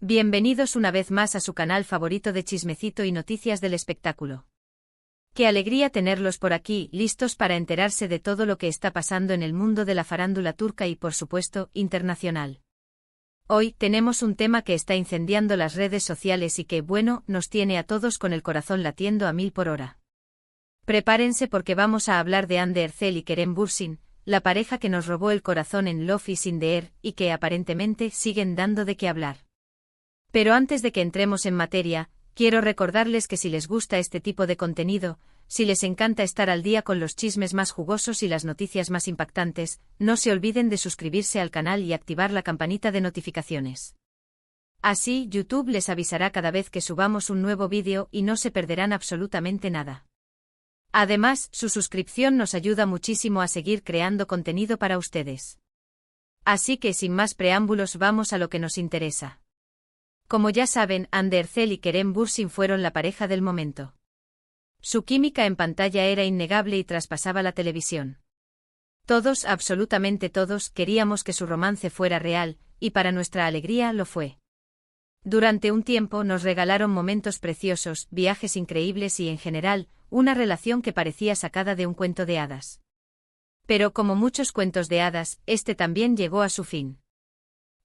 Bienvenidos una vez más a su canal favorito de chismecito y noticias del espectáculo. Qué alegría tenerlos por aquí, listos para enterarse de todo lo que está pasando en el mundo de la farándula turca y, por supuesto, internacional. Hoy tenemos un tema que está incendiando las redes sociales y que, bueno, nos tiene a todos con el corazón latiendo a 1000 por hora. Prepárense porque vamos a hablar de Hande Erçel y Kerem Bürsin, la pareja que nos robó el corazón en Love is in the Air y que aparentemente siguen dando de qué hablar. Pero antes de que entremos en materia, quiero recordarles que si les gusta este tipo de contenido, si les encanta estar al día con los chismes más jugosos y las noticias más impactantes, no se olviden de suscribirse al canal y activar la campanita de notificaciones. Así, YouTube les avisará cada vez que subamos un nuevo vídeo y no se perderán absolutamente nada. Además, su suscripción nos ayuda muchísimo a seguir creando contenido para ustedes. Así que sin más preámbulos vamos a lo que nos interesa. Como ya saben, Hande Erçel y Kerem Bürsin fueron la pareja del momento. Su química en pantalla era innegable y traspasaba la televisión. Todos, absolutamente todos, queríamos que su romance fuera real, y para nuestra alegría lo fue. Durante un tiempo nos regalaron momentos preciosos, viajes increíbles y en general, una relación que parecía sacada de un cuento de hadas. Pero como muchos cuentos de hadas, este también llegó a su fin.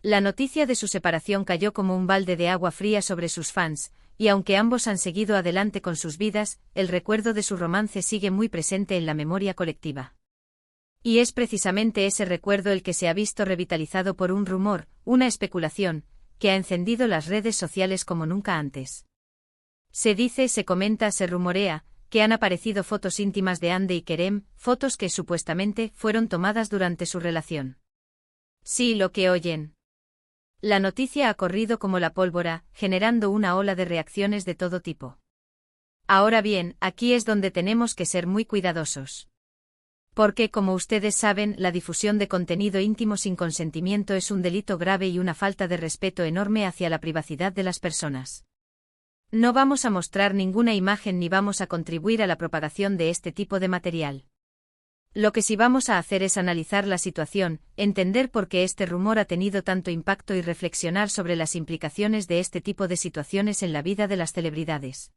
La noticia de su separación cayó como un balde de agua fría sobre sus fans, y aunque ambos han seguido adelante con sus vidas, el recuerdo de su romance sigue muy presente en la memoria colectiva. Y es precisamente ese recuerdo el que se ha visto revitalizado por un rumor, una especulación, que ha encendido las redes sociales como nunca antes. Se dice, se comenta, se rumorea, que han aparecido fotos íntimas de Hande y Kerem, fotos que supuestamente fueron tomadas durante su relación. Sí, lo que oyen. La noticia ha corrido como la pólvora, generando una ola de reacciones de todo tipo. Ahora bien, aquí es donde tenemos que ser muy cuidadosos. Porque, como ustedes saben, la difusión de contenido íntimo sin consentimiento es un delito grave y una falta de respeto enorme hacia la privacidad de las personas. No vamos a mostrar ninguna imagen ni vamos a contribuir a la propagación de este tipo de material. Lo que sí vamos a hacer es analizar la situación, entender por qué este rumor ha tenido tanto impacto y reflexionar sobre las implicaciones de este tipo de situaciones en la vida de las celebridades.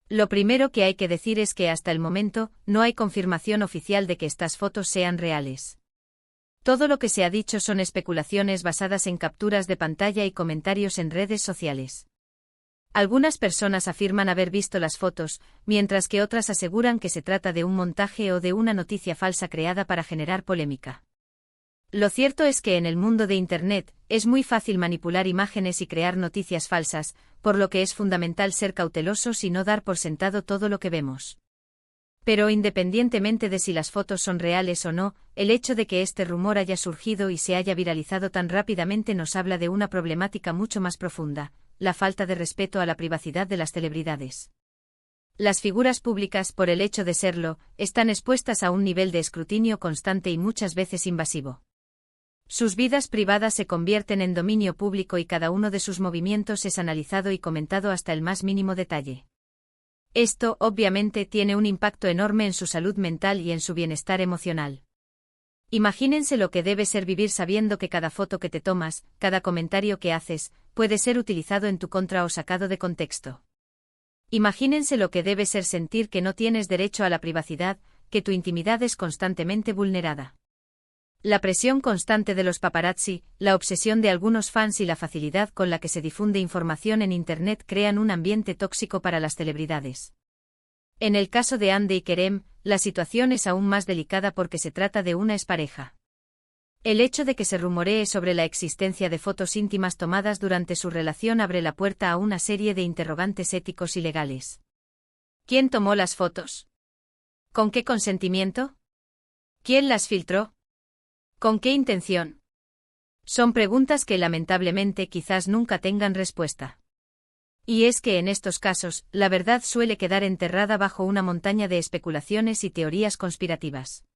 Lo primero que hay que decir es que hasta el momento, no hay confirmación oficial de que estas fotos sean reales. Todo lo que se ha dicho son especulaciones basadas en capturas de pantalla y comentarios en redes sociales. Algunas personas afirman haber visto las fotos, mientras que otras aseguran que se trata de un montaje o de una noticia falsa creada para generar polémica. Lo cierto es que en el mundo de Internet, es muy fácil manipular imágenes y crear noticias falsas, por lo que es fundamental ser cautelosos y no dar por sentado todo lo que vemos. Pero independientemente de si las fotos son reales o no, el hecho de que este rumor haya surgido y se haya viralizado tan rápidamente nos habla de una problemática mucho más profunda: la falta de respeto a la privacidad de las celebridades. Las figuras públicas, por el hecho de serlo, están expuestas a un nivel de escrutinio constante y muchas veces invasivo. Sus vidas privadas se convierten en dominio público y cada uno de sus movimientos es analizado y comentado hasta el más mínimo detalle. Esto, obviamente, tiene un impacto enorme en su salud mental y en su bienestar emocional. Imagínense lo que debe ser vivir sabiendo que cada foto que te tomas, cada comentario que haces, puede ser utilizado en tu contra o sacado de contexto. Imagínense lo que debe ser sentir que no tienes derecho a la privacidad, que tu intimidad es constantemente vulnerada. La presión constante de los paparazzi, la obsesión de algunos fans y la facilidad con la que se difunde información en Internet crean un ambiente tóxico para las celebridades. En el caso de Hande y Kerem, la situación es aún más delicada porque se trata de una expareja. El hecho de que se rumoree sobre la existencia de fotos íntimas tomadas durante su relación abre la puerta a una serie de interrogantes éticos y legales. ¿Quién tomó las fotos? ¿Con qué consentimiento? ¿Quién las filtró? ¿Con qué intención? Son preguntas que lamentablemente quizás nunca tengan respuesta. Y es que en estos casos, la verdad suele quedar enterrada bajo una montaña de especulaciones y teorías conspirativas.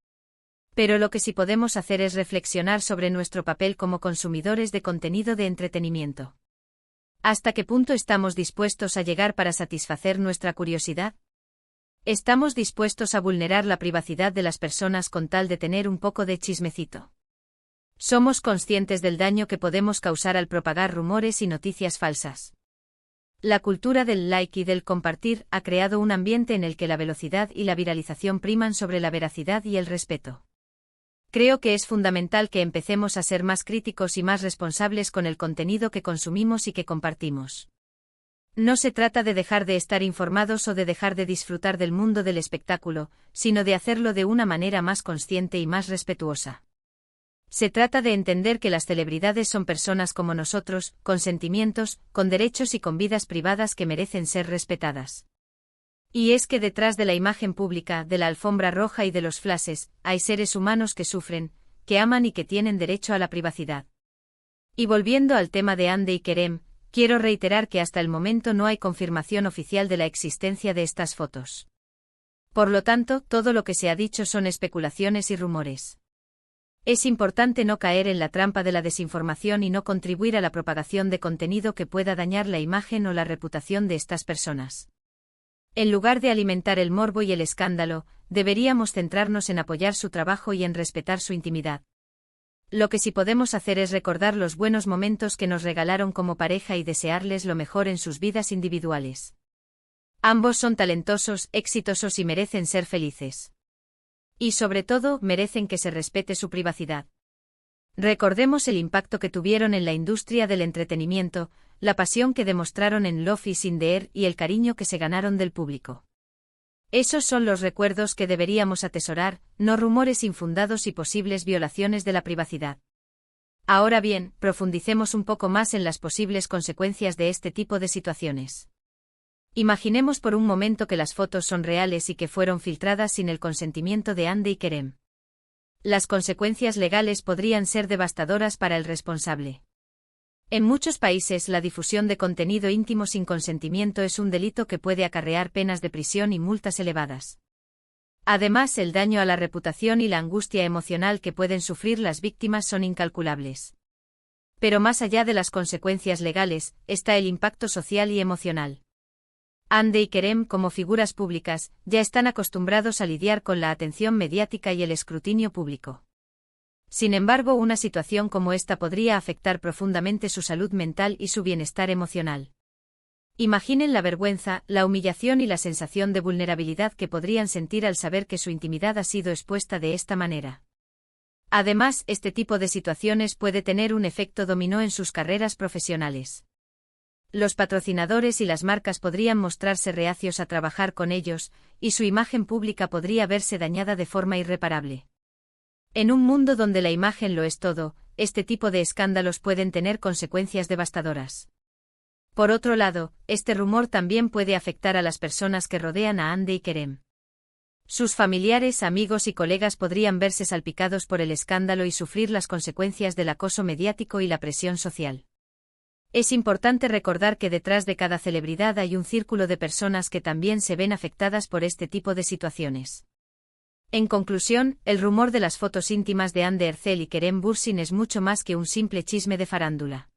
Pero lo que sí podemos hacer es reflexionar sobre nuestro papel como consumidores de contenido de entretenimiento. ¿Hasta qué punto estamos dispuestos a llegar para satisfacer nuestra curiosidad? ¿Estamos dispuestos a vulnerar la privacidad de las personas con tal de tener un poco de chismecito? Somos conscientes del daño que podemos causar al propagar rumores y noticias falsas. La cultura del like y del compartir ha creado un ambiente en el que la velocidad y la viralización priman sobre la veracidad y el respeto. Creo que es fundamental que empecemos a ser más críticos y más responsables con el contenido que consumimos y que compartimos. No se trata de dejar de estar informados o de dejar de disfrutar del mundo del espectáculo, sino de hacerlo de una manera más consciente y más respetuosa. Se trata de entender que las celebridades son personas como nosotros, con sentimientos, con derechos y con vidas privadas que merecen ser respetadas. Y es que detrás de la imagen pública, de la alfombra roja y de los flashes, hay seres humanos que sufren, que aman y que tienen derecho a la privacidad. Y volviendo al tema de Hande y Kerem, quiero reiterar que hasta el momento no hay confirmación oficial de la existencia de estas fotos. Por lo tanto, todo lo que se ha dicho son especulaciones y rumores. Es importante no caer en la trampa de la desinformación y no contribuir a la propagación de contenido que pueda dañar la imagen o la reputación de estas personas. En lugar de alimentar el morbo y el escándalo, deberíamos centrarnos en apoyar su trabajo y en respetar su intimidad. Lo que sí podemos hacer es recordar los buenos momentos que nos regalaron como pareja y desearles lo mejor en sus vidas individuales. Ambos son talentosos, exitosos y merecen ser felices. Y sobre todo, merecen que se respete su privacidad. Recordemos el impacto que tuvieron en la industria del entretenimiento, la pasión que demostraron en Love is in the Air y el cariño que se ganaron del público. Esos son los recuerdos que deberíamos atesorar, no rumores infundados y posibles violaciones de la privacidad. Ahora bien, profundicemos un poco más en las posibles consecuencias de este tipo de situaciones. Imaginemos por un momento que las fotos son reales y que fueron filtradas sin el consentimiento de Hande y Kerem. Las consecuencias legales podrían ser devastadoras para el responsable. En muchos países la difusión de contenido íntimo sin consentimiento es un delito que puede acarrear penas de prisión y multas elevadas. Además, el daño a la reputación y la angustia emocional que pueden sufrir las víctimas son incalculables. Pero más allá de las consecuencias legales, está el impacto social y emocional. Hande y Kerem, como figuras públicas, ya están acostumbrados a lidiar con la atención mediática y el escrutinio público. Sin embargo, una situación como esta podría afectar profundamente su salud mental y su bienestar emocional. Imaginen la vergüenza, la humillación y la sensación de vulnerabilidad que podrían sentir al saber que su intimidad ha sido expuesta de esta manera. Además, este tipo de situaciones puede tener un efecto dominó en sus carreras profesionales. Los patrocinadores y las marcas podrían mostrarse reacios a trabajar con ellos, y su imagen pública podría verse dañada de forma irreparable. En un mundo donde la imagen lo es todo, este tipo de escándalos pueden tener consecuencias devastadoras. Por otro lado, este rumor también puede afectar a las personas que rodean a Hande y Kerem. Sus familiares, amigos y colegas podrían verse salpicados por el escándalo y sufrir las consecuencias del acoso mediático y la presión social. Es importante recordar que detrás de cada celebridad hay un círculo de personas que también se ven afectadas por este tipo de situaciones. En conclusión, el rumor de las fotos íntimas de Hande Erçel y Kerem Bürsin es mucho más que un simple chisme de farándula.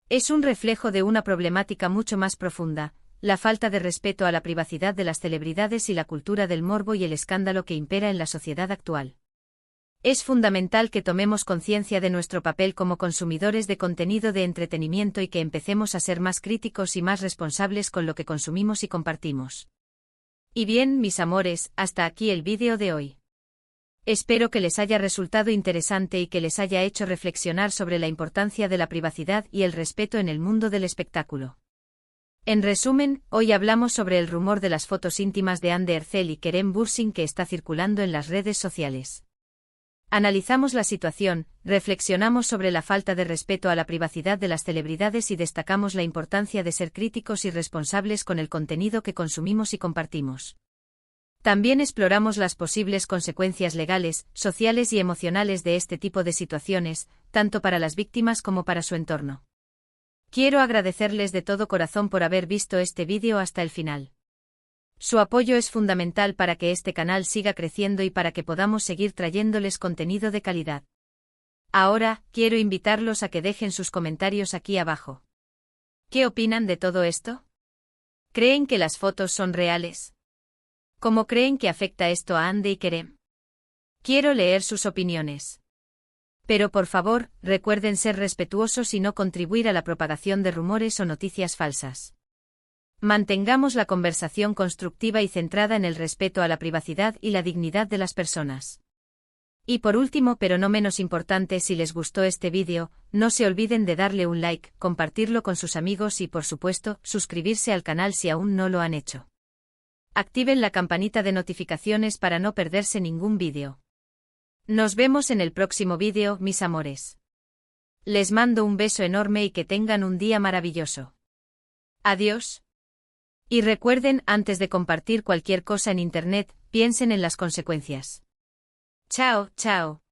Es un reflejo de una problemática mucho más profunda, la falta de respeto a la privacidad de las celebridades y la cultura del morbo y el escándalo que impera en la sociedad actual. Es fundamental que tomemos conciencia de nuestro papel como consumidores de contenido de entretenimiento y que empecemos a ser más críticos y más responsables con lo que consumimos y compartimos. Y bien, mis amores, hasta aquí el vídeo de hoy. Espero que les haya resultado interesante y que les haya hecho reflexionar sobre la importancia de la privacidad y el respeto en el mundo del espectáculo. En resumen, hoy hablamos sobre el rumor de las fotos íntimas de Hande Erçel y Kerem Bürsin que está circulando en las redes sociales. Analizamos la situación, reflexionamos sobre la falta de respeto a la privacidad de las celebridades y destacamos la importancia de ser críticos y responsables con el contenido que consumimos y compartimos. También exploramos las posibles consecuencias legales, sociales y emocionales de este tipo de situaciones, tanto para las víctimas como para su entorno. Quiero agradecerles de todo corazón por haber visto este vídeo hasta el final. Su apoyo es fundamental para que este canal siga creciendo y para que podamos seguir trayéndoles contenido de calidad. Ahora, quiero invitarlos a que dejen sus comentarios aquí abajo. ¿Qué opinan de todo esto? ¿Creen que las fotos son reales? ¿Cómo creen que afecta esto a Hande y Kerem? Quiero leer sus opiniones. Pero por favor, recuerden ser respetuosos y no contribuir a la propagación de rumores o noticias falsas. Mantengamos la conversación constructiva y centrada en el respeto a la privacidad y la dignidad de las personas. Y por último, pero no menos importante, si les gustó este vídeo, no se olviden de darle un like, compartirlo con sus amigos y por supuesto, suscribirse al canal si aún no lo han hecho. Activen la campanita de notificaciones para no perderse ningún vídeo. Nos vemos en el próximo vídeo, mis amores. Les mando un beso enorme y que tengan un día maravilloso. Adiós. Y recuerden, antes de compartir cualquier cosa en Internet, piensen en las consecuencias. Chao, chao.